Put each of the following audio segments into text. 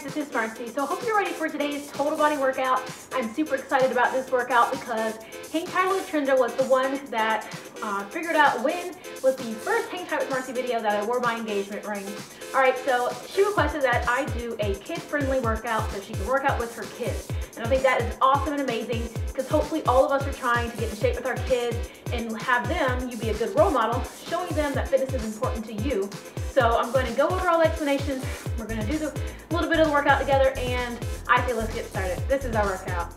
this is Marcy. So I hope you're ready for today's total body workout. I'm super excited about this workout because Hang Tight with Trinda was the one that figured out when was the first Hang Tight with Marcy video that I wore my engagement ring. Alright, so she requested that I do a kid-friendly workout so she can work out with her kids. And I think that is awesome and amazing because hopefully all of us are trying to get in shape with our kids and have them, you be a good role model, showing them that fitness is important to you. So I'm going to go over all the explanations. We're going to do a little bit of the workout together, and I say let's get started. This is our workout.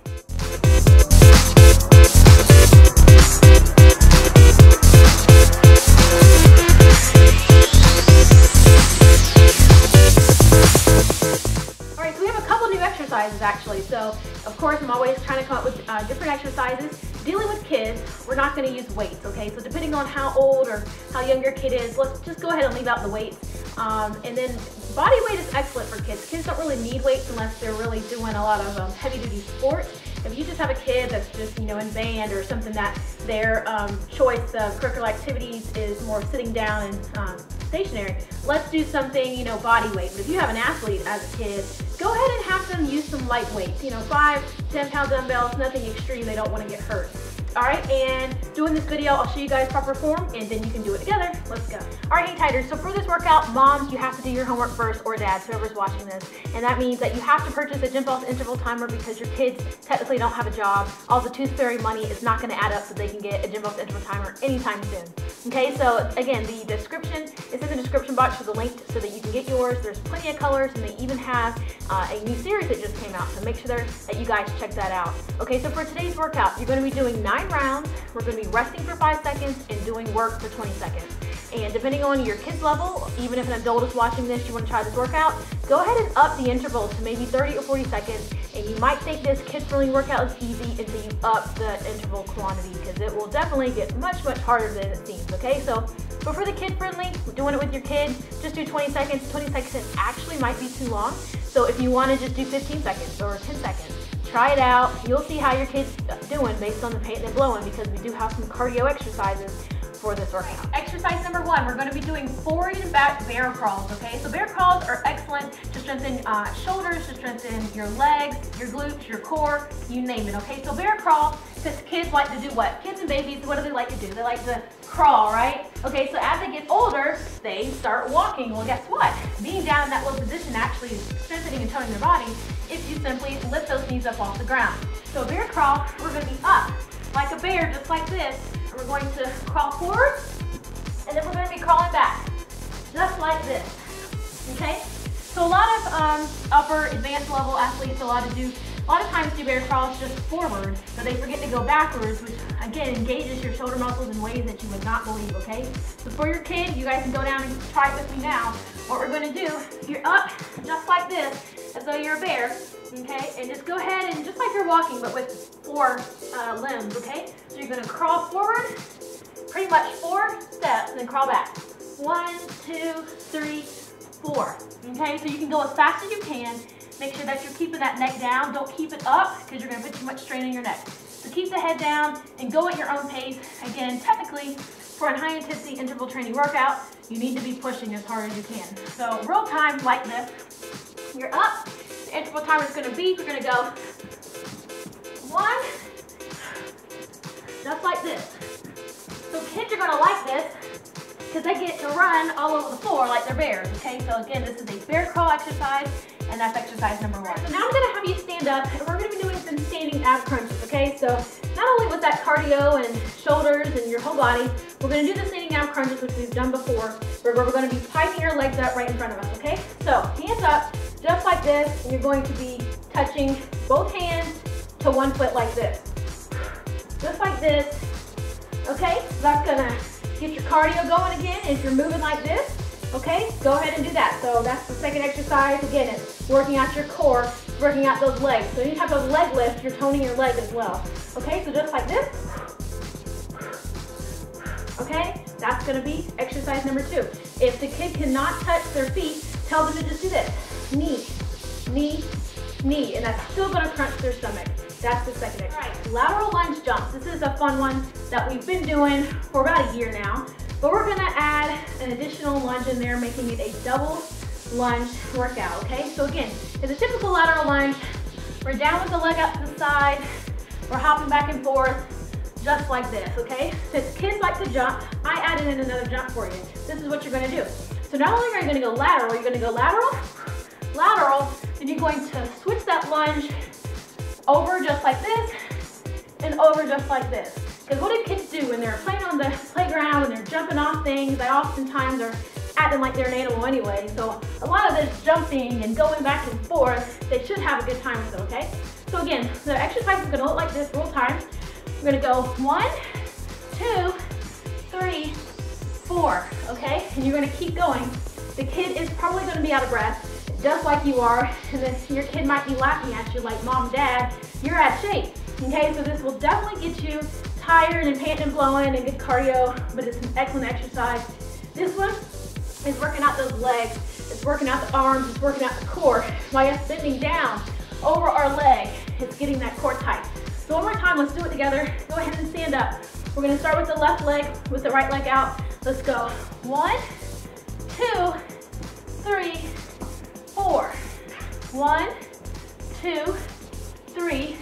Alright, so we have a couple new exercises actually. So of course I'm always trying to come up with different exercises. Dealing with kids, we're not going to use weights, okay? So depending on how old or how young your kid is, let's just go ahead and leave out the weights. And then body weight is excellent for kids. Kids don't really need weights unless they're really doing a lot of heavy-duty sports. If you just have a kid that's just, in band or something that their choice of curricular activities is more sitting down and stationary, let's do something, body weight. But if you have an athlete as a kid, go ahead and have them use some light weights, 5, 10 pound dumbbells, nothing extreme, they don't want to get hurt. Alright, and doing this video, I'll show you guys proper form, and then you can do it together. Let's go. Alright, Hang Tighters, so for this workout, moms, you have to do your homework first, or dads, whoever's watching this. And that means that you have to purchase a Gym Boss interval timer because your kids technically don't have a job. All the tooth fairy money is not going to add up so they can get a Gym Boss interval timer anytime soon. Okay, so again, the description is in the description box for the link so that you can get yours. There's plenty of colors, and they even have a new series that just came out, so make sure that you guys check that out. Okay, so for today's workout, you're going to be doing 9 rounds. We're going to be resting for 5 seconds and doing work for 20 seconds. And depending on your kid's level, even if an adult is watching this, you want to try this workout, go ahead and up the interval to maybe 30 or 40 seconds. And you might think this kid-friendly workout is easy until you up the interval quantity, because it will definitely get much, much harder than it seems, okay? So, but for the kid-friendly, doing it with your kid, just do 20 seconds. 20 seconds actually might be too long. So if you want to just do 15 seconds or 10 seconds, try it out. You'll see how your kid's doing based on the paint they're blowing, because we do have some cardio exercises for this workout. Exercise number 1, we're going to be doing forward and back bear crawls, okay? So bear crawls are excellent to strengthen shoulders, to strengthen your legs, your glutes, your core, you name it, okay? So bear crawl, because kids like to do what? Kids and babies, what do they like to do? They like to crawl, right? Okay, so as they get older, they start walking. Well, guess what? Being down in that low position actually is strengthening and toning their body if you simply lift those knees up off the ground. So bear crawl, we're going to be up like a bear, just like this. We're going to crawl forward, and then we're going to be crawling back, just like this, okay? So a lot of upper advanced level athletes, a lot of times do bear crawls just forward, but they forget to go backwards, which again engages your shoulder muscles in ways that you would not believe, okay? So for your kid, you guys can go down and try it with me now. What we're going to do, you're up just like this, as though you're a bear, okay? And just go ahead and just like you're walking, but with 4 limbs, okay? So you're going to crawl forward, pretty much 4 steps, and then crawl back. 1, 2, 3, 4. Okay, so you can go as fast as you can. Make sure that you're keeping that neck down. Don't keep it up because you're going to put too much strain on your neck. So keep the head down and go at your own pace. Again, technically, for a high intensity interval training workout, you need to be pushing as hard as you can. So real time like this, you're up. The interval timer is going to beep. We're going to go 1, just like this. So kids are going to like this because they get to run all over the floor like they're bears, okay? So again, this is a bear crawl exercise, and that's exercise number 1. So now I'm going to have you stand up, and we're going to be doing some standing ab crunches, okay? So not only with that cardio and shoulders and your whole body, we're going to do the standing ab crunches, which we've done before, where we're going to be piping your legs up right in front of us, okay? So hands up, just like this, and you're going to be touching both hands to one foot like this. Just like this, okay? So that's going to get your cardio going again. If you're moving like this, okay, go ahead and do that. So that's the second exercise. Again, it's working out your core, working out those legs. So any type of leg lift, you're toning your leg as well. Okay, so just like this. Okay, that's going to be exercise number 2. If the kid cannot touch their feet, tell them to just do this. Knee, knee, knee, and that's still going to crunch their stomach. That's the second exercise. All right, lateral lunge jumps. This is a fun one that we've been doing for about a year now, but we're gonna add an additional lunge in there, making it a double lunge workout, okay? So again, it's a typical lateral lunge. We're down with the leg out to the side. We're hopping back and forth, just like this, okay? Since kids like to jump, I added in another jump for you. This is what you're gonna do. So not only are you gonna go lateral, you're gonna go lateral, lateral, and you're going to switch that lunge over just like this, and over just like this. Because what do kids do when they're playing on the playground and they're jumping off things? They oftentimes are acting like they're an animal anyway. So a lot of this jumping and going back and forth, they should have a good time with it, okay? So again, the exercise is gonna look like this real time. We're gonna go 1, 2, 3, 4, okay? And you're gonna keep going. The kid is probably gonna be out of breath, just like you are, and then your kid might be laughing at you like, Mom, Dad, you're out of shape, okay? So this will definitely get you tired and panting and blowing and good cardio, but it's an excellent exercise. This one is working out those legs, it's working out the arms, it's working out the core. While you're bending down over our leg, it's getting that core tight. So one more time, let's do it together. Go ahead and stand up. We're gonna start with the left leg, with the right leg out. Let's go. 1, 2, 3, 4. 1, 2, 3,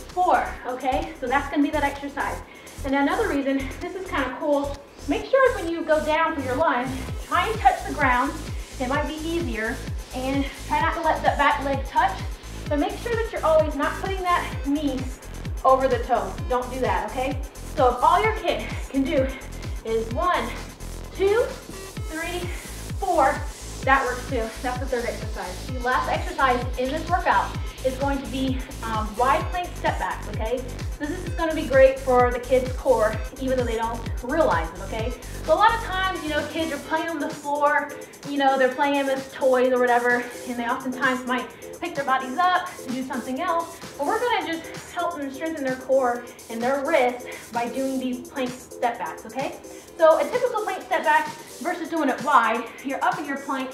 4, okay? So that's gonna be that exercise. And another reason, this is kind of cool, make sure when you go down for your lunge, try and touch the ground. It might be easier, and try not to let that back leg touch, but make sure that you're always not putting that knee over the toe. Don't do that, okay? So if all your kid can do is 1, 2, 3, 4, that works too. That's the third exercise. The last exercise in this workout is going to be wide plank step backs, okay? So this is gonna be great for the kids' core, even though they don't realize it, okay? So a lot of times, you know, kids are playing on the floor, you know, they're playing with toys or whatever, and they oftentimes might pick their bodies up to do something else. But we're gonna just help them strengthen their core and their wrist by doing these plank step backs, okay? So a typical plank step back versus doing it wide, you're up in your plank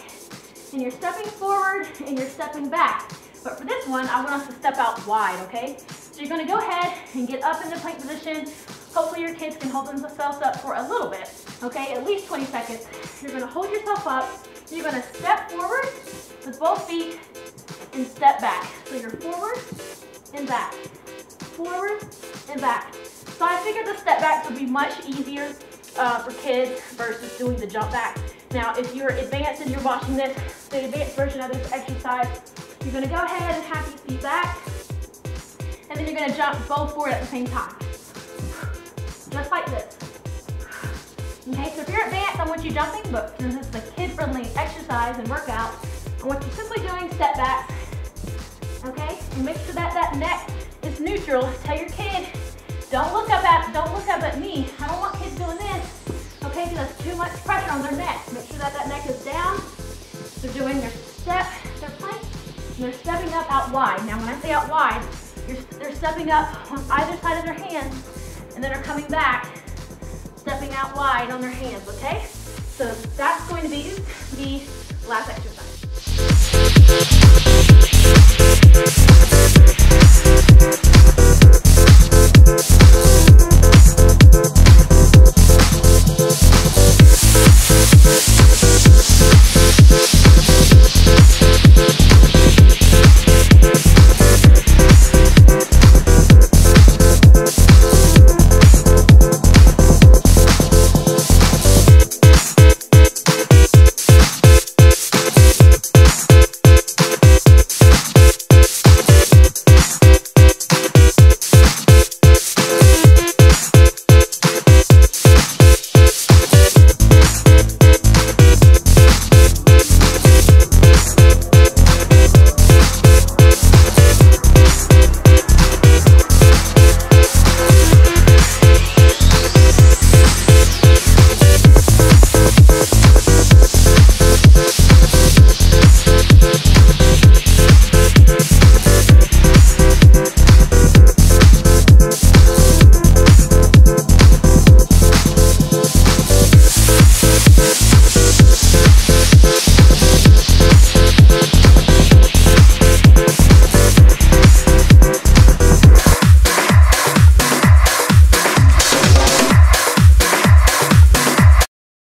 and you're stepping forward and you're stepping back. But for this one, I want us to step out wide, okay? So you're gonna go ahead and get up in the plank position. Hopefully your kids can hold themselves up for a little bit, okay? At least 20 seconds. You're gonna hold yourself up. You're gonna step forward with both feet and step back. So you're forward and back, forward and back. So I figured the step backs would be much easier for kids versus doing the jump back. Now, if you're advanced and you're watching this, the advanced version of this exercise, you're gonna go ahead and have your feet back, and then you're gonna jump both forward at the same time. Just like this. Okay, so if you're advanced, I want you jumping, but since this is a kid-friendly exercise and workout, I want you simply doing step backs, okay? And make sure that that neck is neutral. Tell your kid, don't look up at me. I don't want kids doing this, okay? Because that's too much pressure on their neck. Make sure that that neck is down. They're doing their step, their plank, and they're stepping up out wide. Now, when I say out wide, they're stepping up on either side of their hands, and then they're coming back, stepping out wide on their hands, okay? So that's going to be the last exercise.